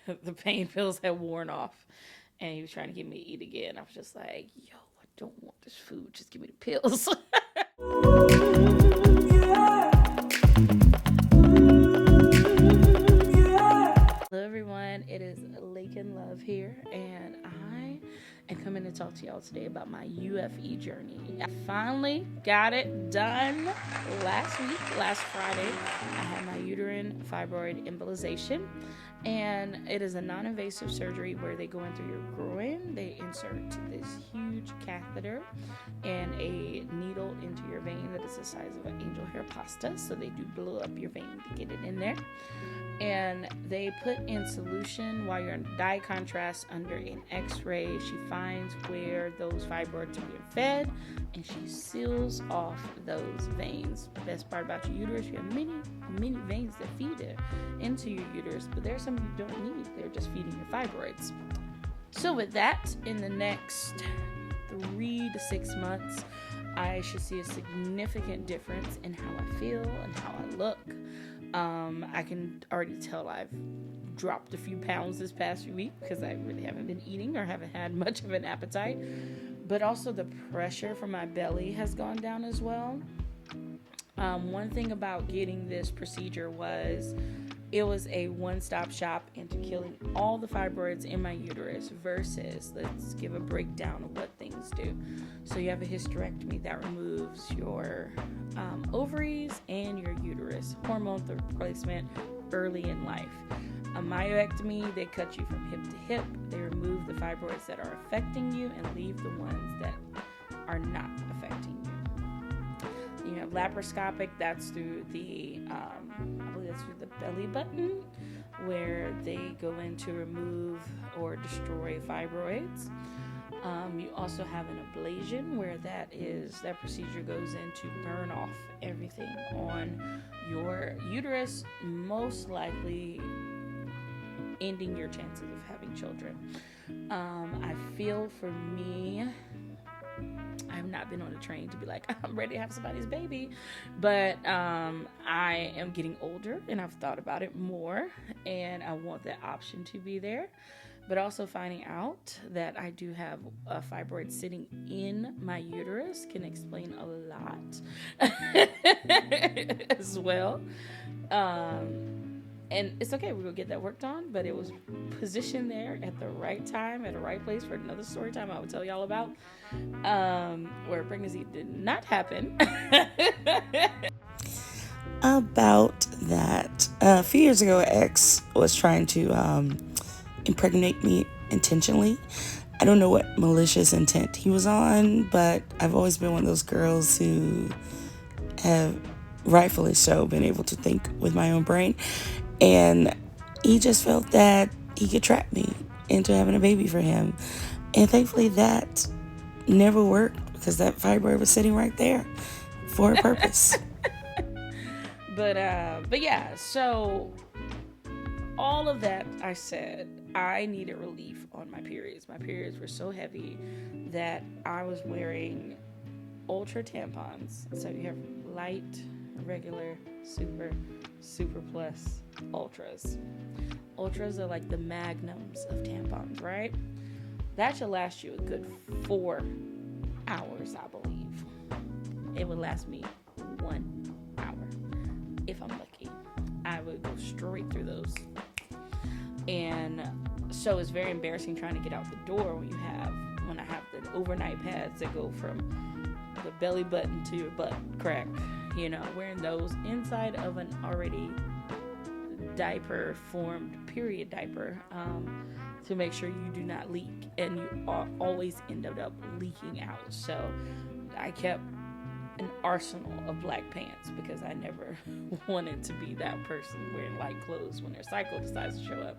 the pain pills had worn off, and he was trying to get me to eat again. I was just like, yo, I don't want this food. Just give me the pills. Hello, everyone. It is Lake and Love here, and I am coming to talk to y'all today about my UFE journey. I finally got it done last Friday. I had my uterine fibroid embolization, and it is a non-invasive surgery where they go in through your groin. They insert this huge catheter and a needle into your vein that is the size of an angel hair pasta. So they do blow up your vein to get it in there. And they put in solution while you're in dye contrast under an x-ray. She finds where those fibroids are being fed, and she seals off those veins. The best part about your uterus, you have many veins that feed it into your uterus, but there's some you don't need. They're just feeding your fibroids. So with that, in the next 3 to 6 months, I should see a significant difference in how I feel and how I look. I can already tell I've dropped a few pounds this past few weeks because I really haven't been eating or haven't had much of an appetite. But also the pressure from my belly has gone down as well. One thing about getting this procedure was it was a one-stop shop into killing all the fibroids in my uterus versus, let's give a breakdown of what things do. So you have a hysterectomy that removes your ovaries and your uterus, hormone replacement early in life. A myomectomy, they cut you from hip to hip. They remove the fibroids that are affecting you and leave the ones that are not affecting you. You have laparoscopic, that's through the, I believe that's through the belly button, where they go in to remove or destroy fibroids. You also have an ablation, where that procedure goes in to burn off everything on your uterus, most likely ending your chances of having children. I feel for me, I've not been on a train to be like, I'm ready to have somebody's baby, but I am getting older and I've thought about it more, and I want that option to be there. But also finding out that I do have a fibroid sitting in my uterus can explain a lot as well. And it's okay, we're going to get that worked on, but it was positioned there at the right time, at the right place for another story time I would tell y'all about, where pregnancy did not happen. About that, a few years ago, an ex was trying to impregnate me intentionally. I don't know what malicious intent he was on, but I've always been one of those girls who have, rightfully so, been able to think with my own brain. And he just felt that he could trap me into having a baby for him. And thankfully that never worked, because that fibroid was sitting right there for a purpose. But yeah, so all of that I said, I needed relief on my periods. My periods were so heavy that I was wearing ultra tampons. So you have light, regular, super, super plus, ultras. Ultras are like the magnums of tampons, right? That should last you a good 4 hours, I believe. It would last me 1 hour. If I'm lucky, I would go straight through those. And so it's very embarrassing trying to get out the door when I have the overnight pads that go from the belly button to your butt crack, wearing those inside of an already formed period diaper, to make sure you do not leak, and you always ended up leaking out. So I kept an arsenal of black pants because I never wanted to be that person wearing light clothes when their cycle decides to show up.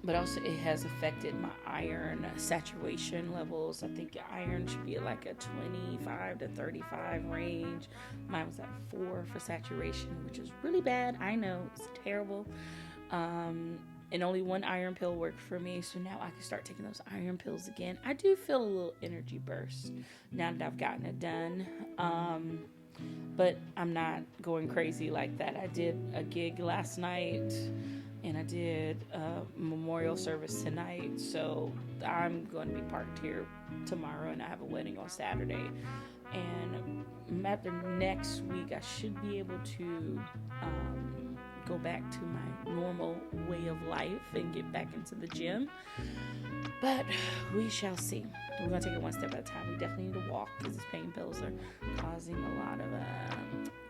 But also it has affected my iron saturation levels. I think iron should be at like a 25 to 35 range. Mine was at 4 for saturation, which is really bad. I know, it's terrible. And only one iron pill worked for me, so now I can start taking those iron pills again. I do feel a little energy burst now that I've gotten it done. But I'm not going crazy like that. I did a gig last night and I did a memorial service tonight. So I'm going to be parked here tomorrow, and I have a wedding on Saturday. And after next week, I should be able to go back to my normal way of life and get back into the gym. But we shall see. We're going to take it one step at a time. We definitely need to walk because these pain pills are causing a lot of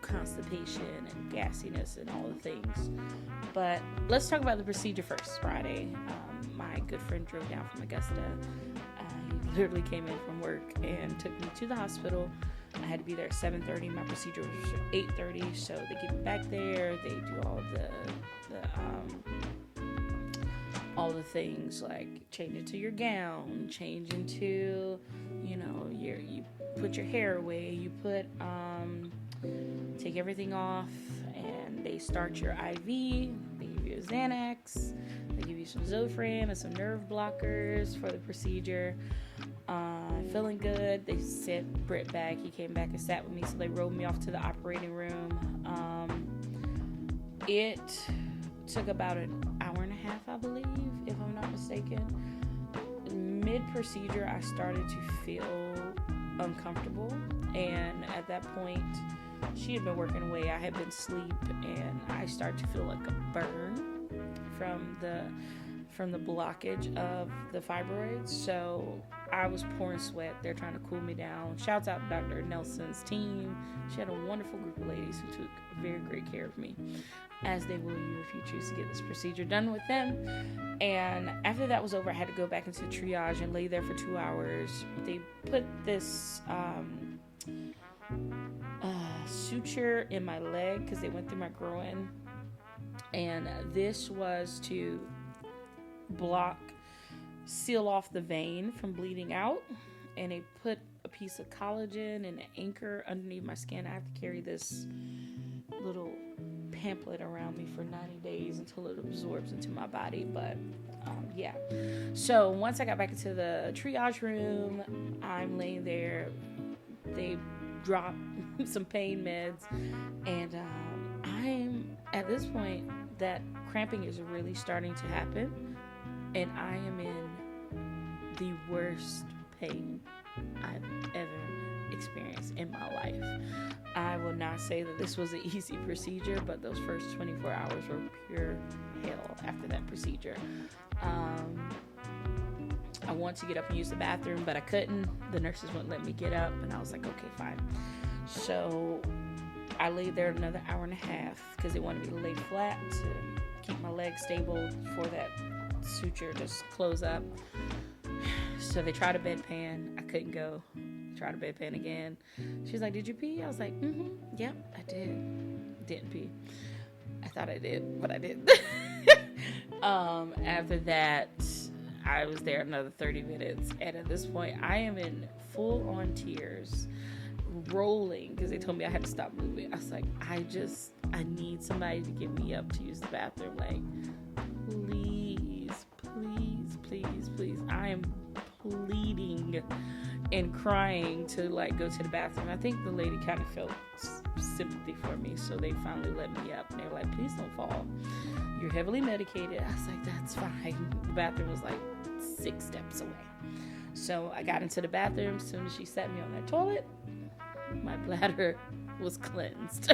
constipation and gassiness and all the things. But let's talk about the procedure first. Friday, my good friend drove down from Augusta. He literally came in from work and took me to the hospital. I had to be there at 7:30. My procedure was 8:30, so they get me back there. They do all the things like change into your gown, change into, you put your hair away, you put take everything off, and they start your IV. They give you a Xanax, they give you some Zofran and some nerve blockers for the procedure. Feeling good. They sent Britt back. He came back and sat with me, so they rolled me off to the operating room. It took about an hour and a half, I believe, if I'm not mistaken. Mid-procedure, I started to feel uncomfortable, and at that point, she had been working away. I had been asleep, and I started to feel like a burn from the blockage of the fibroids. So I was pouring sweat. They're trying to cool me down. Shouts out to Dr. Nelson's team. She had a wonderful group of ladies who took very great care of me, as they will you if you choose to get this procedure done with them. And after that was over, I had to go back into triage and lay there for 2 hours. They put this suture in my leg because they went through my groin, and this was to seal off the vein from bleeding out. And they put a piece of collagen and an anchor underneath my skin. I have to carry this little pamphlet around me for 90 days until it absorbs into my body. But yeah, so once I got back into the triage room, I'm laying there. They drop some pain meds, and I'm at this point that cramping is really starting to happen, and I am in the worst pain I've ever experienced in my life. I will not say that this was an easy procedure, but those first 24 hours were pure hell after that procedure. I wanted to get up and use the bathroom, but I couldn't. The nurses wouldn't let me get up, and I was like, okay, fine. So I laid there another hour and a half because they wanted me to lay flat to keep my legs stable for that suture just close up. So they tried a bedpan. I couldn't go. Tried a bedpan again. She's like, did you pee? I was like, yep, I did. Didn't pee. I thought I did, but I didn't. After that, I was there another 30 minutes. And at this point, I am in full on tears, rolling, because they told me I had to stop moving. I was like, I need somebody to get me up to use the bathroom. Like, please. I am pleading and crying to go to the bathroom. I think the lady kind of felt sympathy for me, so they finally let me up, and they were like, please don't fall. You're heavily medicated. I was like, that's fine. The bathroom was 6 steps away. So I got into the bathroom. As soon as she sat me on that toilet, my bladder was cleansed.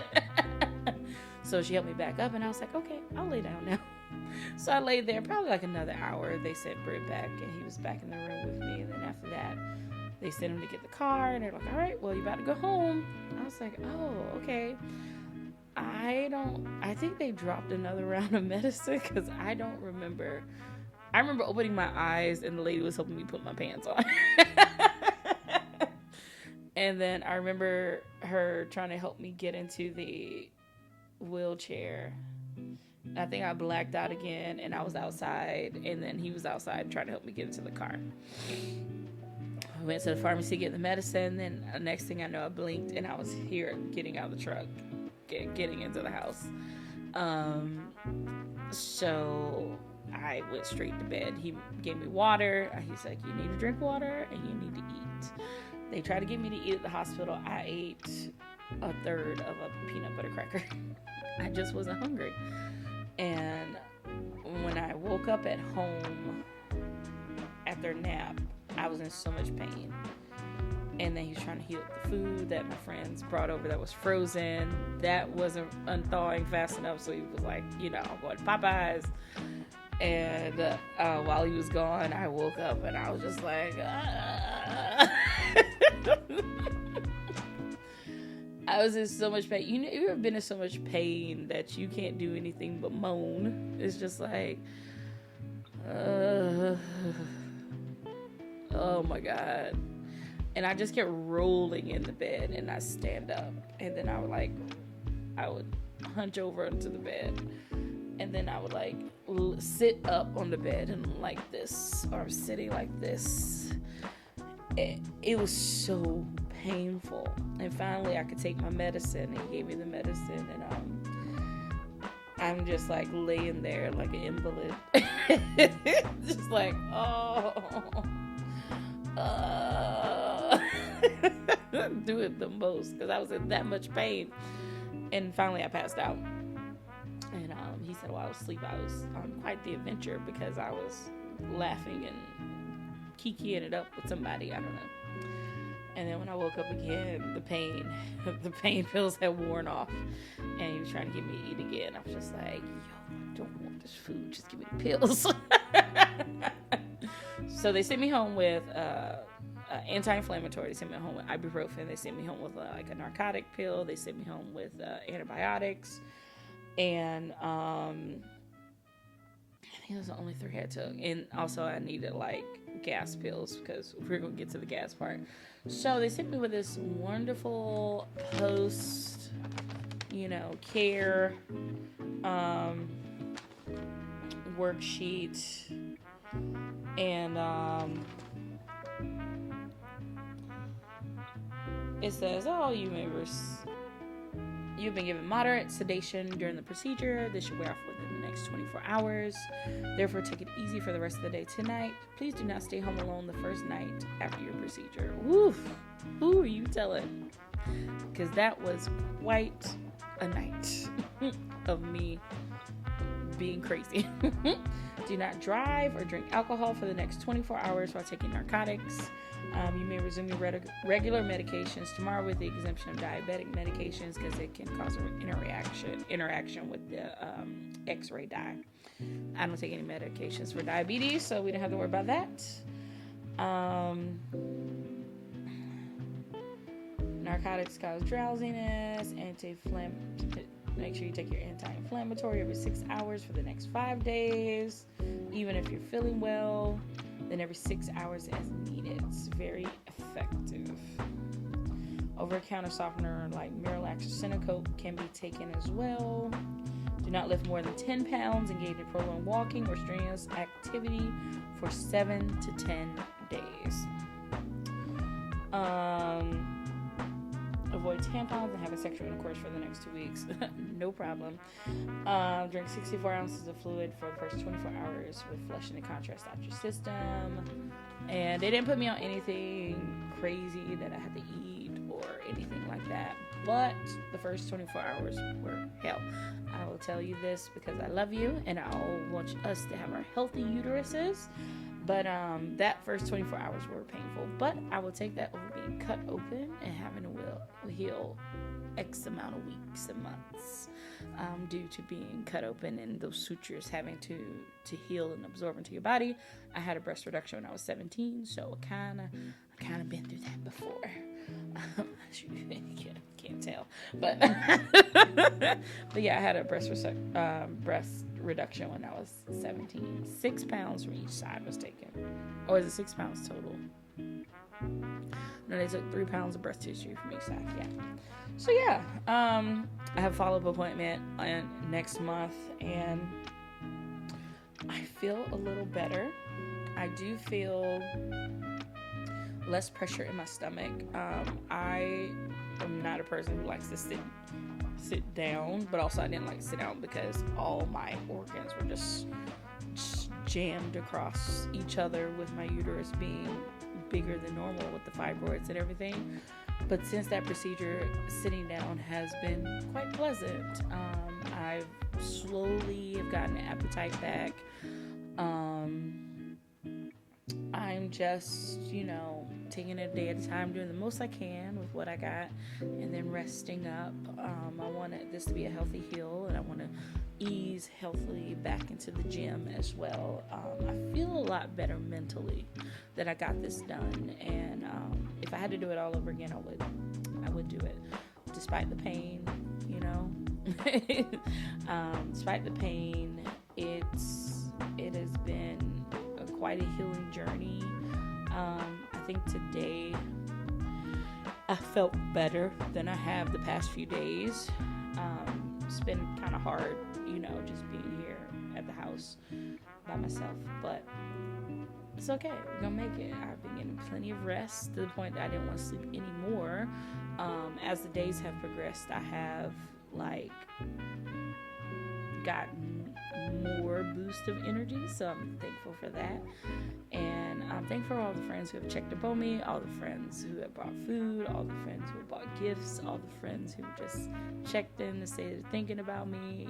So she helped me back up, and I was like, okay, I'll lay down now. So I laid there probably another hour. They sent Britt back, and he was back in the room with me. And then after that, they sent him to get the car, and they're like, all right, well, you're about to go home. I was like, oh, okay. I think they dropped another round of medicine because I don't remember. I remember opening my eyes, and the lady was helping me put my pants on. And then I remember her trying to help me get into the wheelchair. I think I blacked out again, and I was outside, and then he was outside trying to help me get into the car. I went to the pharmacy to get the medicine, then the next thing I know, I blinked, and I was here getting out of the truck, getting into the house. So I went straight to bed. He gave me water. He's like, you need to drink water, and you need to eat. They tried to get me to eat at the hospital. I ate a third of a peanut butter cracker. I just wasn't hungry. And when I woke up at home after a nap, I was in so much pain. And then he was trying to heat up the food that my friends brought over that was frozen. That wasn't unthawing fast enough, so he was like, I'm going to Popeyes. And while he was gone, I woke up and I was just like, I was in so much pain. You ever been in so much pain that you can't do anything but moan? It's just like, oh my God. And I just kept rolling in the bed, and I stand up, and then I would hunch over into the bed, and then I would sit up on the bed and like this, or sitting like this. It was so painful. And finally I could take my medicine, and he gave me the medicine, and I'm just like laying there like an invalid. Just like, do it the most, because I was in that much pain. And finally I passed out, and he said while I was asleep I was on quite the adventure, because I was laughing and kikiing it up with somebody, I don't know. And then when I woke up again, the pain pills had worn off, and he was trying to get me to eat again. I was just like, I don't want this food, just give me the pills. So they sent me home with anti-inflammatory. They sent me home with ibuprofen. They sent me home with a narcotic pill. They sent me home with antibiotics, and I think those are the only 3 I took. And also I needed gas pills, because we're gonna get to the gas part. So they sent me with this wonderful post, care worksheet, and it says, you've been given moderate sedation during the procedure. This should wear off within the next 24 hours. Therefore, take it easy for the rest of the day tonight. Please do not stay home alone the first night after your procedure. Woof. Who are you telling? Because that was quite a night of me being crazy. Do not drive or drink alcohol for the next 24 hours while taking narcotics. You may resume your regular medications tomorrow with the exemption of diabetic medications, because it can cause an interaction with the X-ray dye. I don't take any medications for diabetes, so we don't have to worry about that. Narcotics cause drowsiness. Make sure you take your anti-inflammatory every 6 hours for the next 5 days. Even if you're feeling well, then every 6 hours as needed. It's very effective. Over-the-counter softener like Miralax or Cinecote can be taken as well. Do not lift more than 10 pounds. Engage in prolonged walking or strenuous activity for 7 to 10 days. Avoid tampons and having sexual intercourse for the next 2 weeks. No problem. Drink 64 ounces of fluid for the first 24 hours with flushing and contrast out your system. And they didn't put me on anything crazy that I had to eat or anything like that. But the first 24 hours were hell. I will tell you this because I love you and I want us to have our healthy uteruses. But that first 24 hours were painful. But I will take that over being cut open and having to heal X amount of weeks and months due to being cut open and those sutures having to heal and absorb into your body. I had a breast reduction when I was 17, so I kind of been through that before. You can't tell, but but yeah, I had a breast reduction when I was 17. 6 pounds from each side was taken, or is it 6 pounds total? No, they took 3 pounds of breast tissue from each side. Yeah. So yeah, I have a follow-up appointment next month, and I feel a little better. I do feel less pressure in my stomach. I am not a person who likes to sit down, but also I didn't like to sit down because all my organs were just jammed across each other, with my uterus being bigger than normal with the fibroids and everything. But since that procedure, sitting down has been quite pleasant. I've slowly have gotten an appetite back. I'm just, taking it a day at a time, doing the most I can with what I got, and then resting up. I want this to be a healthy heal, and I want to ease healthily back into the gym as well. I feel a lot better mentally that I got this done, and if I had to do it all over again, I would do it, despite the pain. Despite the pain, it has been quite a healing journey. I think today I felt better than I have the past few days. It's been kind of hard, just being here at the house by myself, but it's okay. We're gonna make it. I've been getting plenty of rest to the point that I didn't want to sleep anymore. As the days have progressed, I have gotten more boost of energy, so I'm thankful for that. And I'm thankful for all the friends who have checked up on me, all the friends who have brought food, all the friends who have bought gifts, all the friends who just checked in to say they're thinking about me.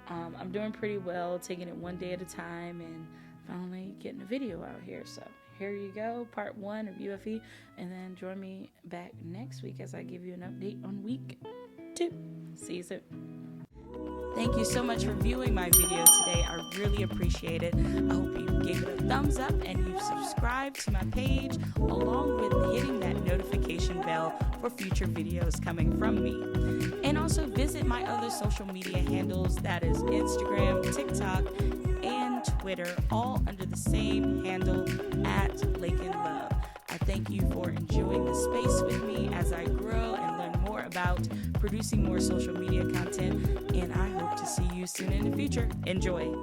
I'm doing pretty well, taking it one day at a time, and finally getting a video out here. So here you go, part 1 of UFE, and then join me back next week as I give you an update on week 2. See you soon. Thank you so much for viewing my video today. I really appreciate it. I hope you gave it a thumbs up and you've subscribed to my page, along with hitting that notification bell for future videos coming from me. And also visit my other social media handles, that is Instagram, TikTok, and Twitter, all under the same handle @LakeandLove. I thank you for enjoying the space with me as I grow and learn more about producing more social media content, and I hope to see you soon in the future. Enjoy.